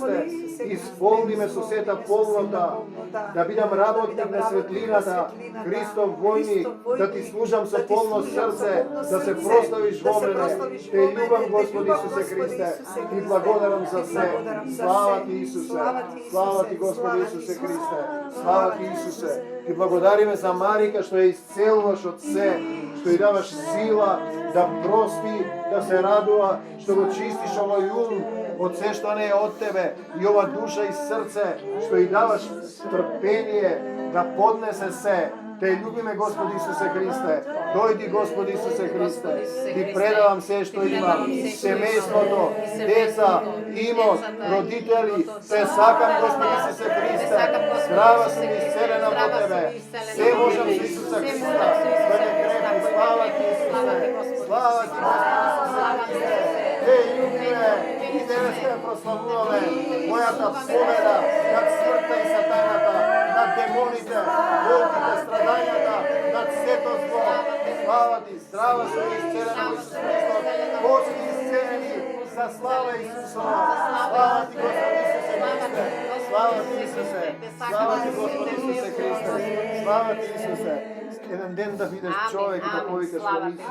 Христе, изполни ме со сета полнота, да бидам работник на светлината, Христов војник, да ти служам со полно срце, да се прославиш во мене. Те љубам, Господи Исусе Христе, и благодарам за се. Слава ти, Исусе. Слава ти, Господи Исусе Христе. Слава ти, Исусе. Ти благодариме за Марика што ја исцелуваш од се, што ја даваш сила да прости, да се радува, што го чистиш овој ум од се што не е од тебе и ова душа и срце, што ја даваш трпение да поднесе се. Те љубиме, Господи Исусе Христе. Дојди, Господи Исусе Христе. Ти предавам се што имам, семејството, деца, имот, родители. Те сакам, Господи Исусе Христе. Здрава сум исцелена во тебе. Се можам со Исуса Христа. Да те крепи. Слава ти, Исусе. Слава ти, Господи Исусе Христе. Те љубиме и тебе се прославуваме. Мојата победа над смртта и сатаната, над демоните, болките, страдањата, над сето зло. Слава ти, здрава сум исцелена во Исус Христос. Божки исцелени за слава Исусова. Слава ти, Господи Исусе Христе. Слава ти, Исусе. Слава ти, Господи Исусе Христе. Слава ти, Исусе. Еден ден да видиш човек и да повикаш во Исус.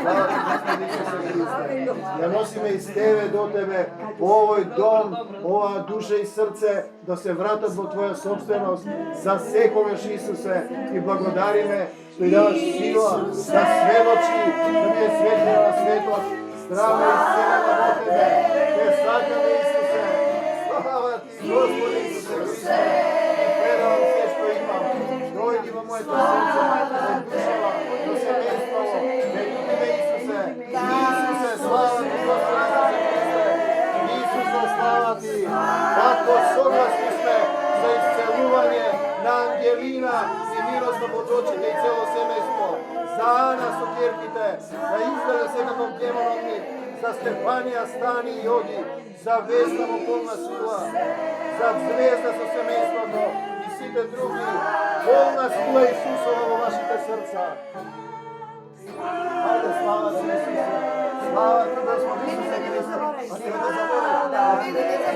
Слава ти, Господи Исусе Христе. Ја носиме из тебе до тебе, во овој дом, оваа душа и срце, да се вратат во твоја собственост. За секогаш, Исусе, и благодариме што ја даваш сила да сведочи, да биде светлина на светот. Здраво и исцелена во тебе. Те сакаме, Исусе. Слава ти, Господи Исусе Христе. И предавам се што имам. Дојди во моето срце, во душава, во семејството. Те љубиме, Исусе. Исусе, слава ти, Господи Исусе Христе. Исусе, слава ти. Како согласни сме за исцелување на Ангелина и милосно подочите и цело семејство. За Ана со ќерките, да издаде секаков демоновник, за Стефанија, Стани и Јоги, за Весна во полна сила, за Звезда со семејството и сите други. Полна сила Исусова во вашите срца. Ајде, слава ти, Исусе. Слава ти, Господи Исусе Христе. А тебе да заборам.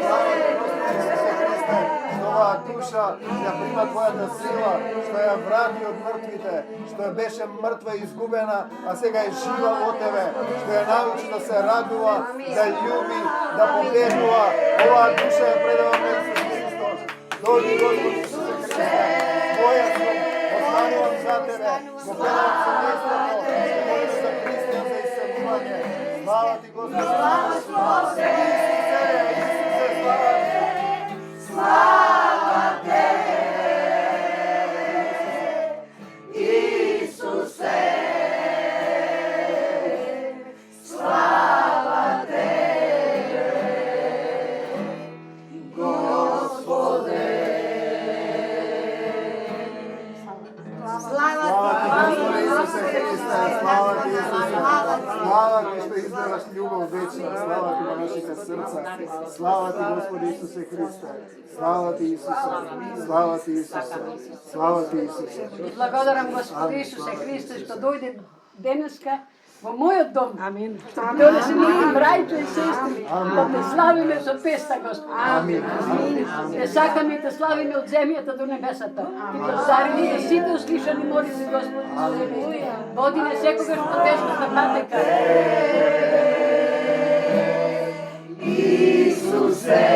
Слава ти, Господи Исусе Христе. Што оваа душа ја прима твојата сила, што ја врати од мртвите, што ја беше мртва и изгубена, а сега е жива во тебе, што ја научи да се радува, да љуби, да победува. Оваа душа ја предава на Исус Христос. Дојди, Господи Исусе Христе. Моја сум, останувам за тебе, го предавам семејството, што молим за христијан за исцелување. Слава ти, Господи Исусе. Исусе, слава ти. Слава тебе, Исусе. Слава тебе, Господе. Слава Господи Исусе Христе, слава ти, Исусе. Слава ти што издаваш љубов вечна. Слава ти во нашите срца. Слава ти, Господи Исусе Христе. Слава ти, Исусе. Слава ти, Исусе. Слава ти, Исусе. Благодарам Господи Исусе Христе што дојде денеска во мојот дом. Амин. Што донесе ние брајчо и сестри. Да те славиме со песна, Господи. Амин. Те сакаме и те славиме од земјата до небесата. Ти благодариме за сите услишани молитви, Господи. Води не секогаш по тешката патека. Исусе.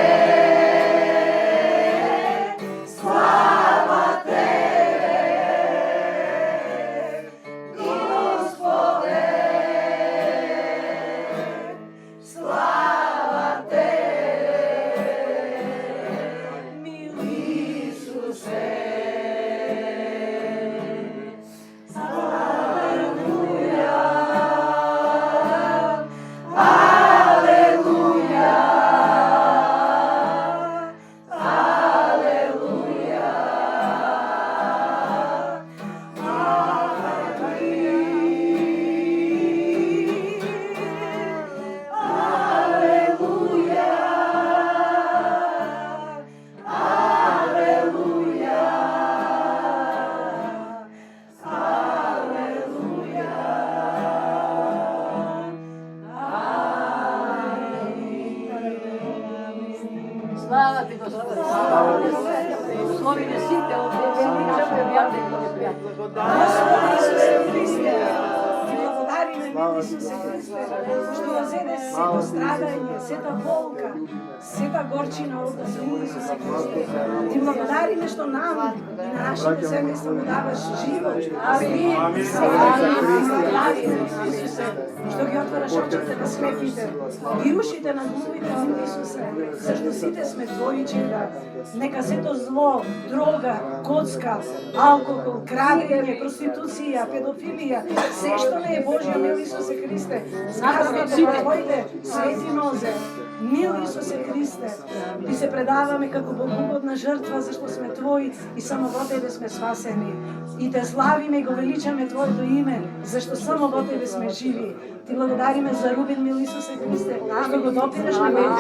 Слава тебе, Господе. Слава тебе, Исусе. Алелуја. Алелуја. Слава ти, Господи. Благослови на сите овде, величаме, приятели, Господи Исусе Христе, ти благодариме, мили Исусе Христе, што го зеде сето страдање, сета болка, сета горчина од нас, мили Исусе Христе. Ти благодариме што нам и на нашите семејства му даваш живот, мир, благодариме, Исусе, што ги отвараш очите на слепите и ушите на глухите, мили Исусе, зашто сите сме твои чеда. Нека сето зло, дрога, коцка, алкохол, крадење, проституција, педофилија, се што не е Божјо, мил Исусе Христе, сказано во твоите свети нозе. Мил Исусе Христе, ти се предаваме како богоугодна жртва, зашто сме Твои и само во Тебе сме спасени. И Те славиме и го величаме Твоето име, зашто само во Тебе сме живи. Ти благодариме за Рубин, мил Исусе Христе, што го допираш на мене.